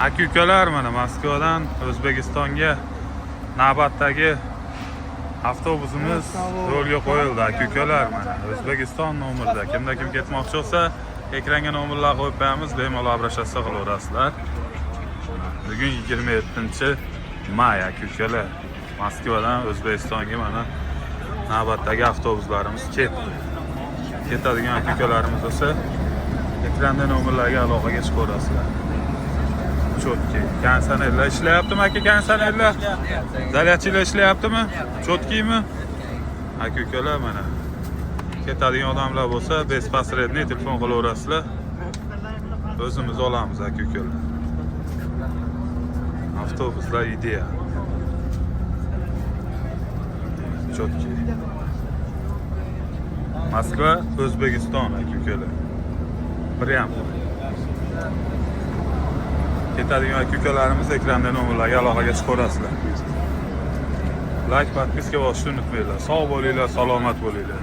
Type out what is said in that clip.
Aka-ukalar, mana Moskvadan O'zbekistonga navbatdagi avtobusimiz yo'lga qo'yildi. Aka-ukalar, mana O'zbekiston nomerida kimda kim ketmoqchi bo'lsa, ekranga nomerlar qo'yib qo'yamiz, bemalol обращаться qilaverasizlar. Bugun 27-may aka-ukalar. Moskvadan O'zbekistonga mana navbatdagi avtobuslarimiz ketdi. Ketadigan aka-ukalarimiz bo'lsa, ekranda nomerlarga aloqaga chiqaverasizlar. Chotki. Kansanerlar ishlayaptimi aka, kansanerlar? Zaryadchilar ishlayaptimi? Chotkimi? Aka-ukalar, mana ketadigan odamlar bo'lsa, bespasredniy telefon qilaverasizlar. O'zimiz olamiz aka-ukalar. Avtobuslar ideya. Chotki. Moskva, O'zbekiston aka-ukalar. Biryam. Ketadigan aka-ukalarimiz ekranda nomerlarga aloqaga chiqaverasizlar. Like, podpiska bosishni unutmanglar. Sog' bo'linglar, salomat bo'linglar.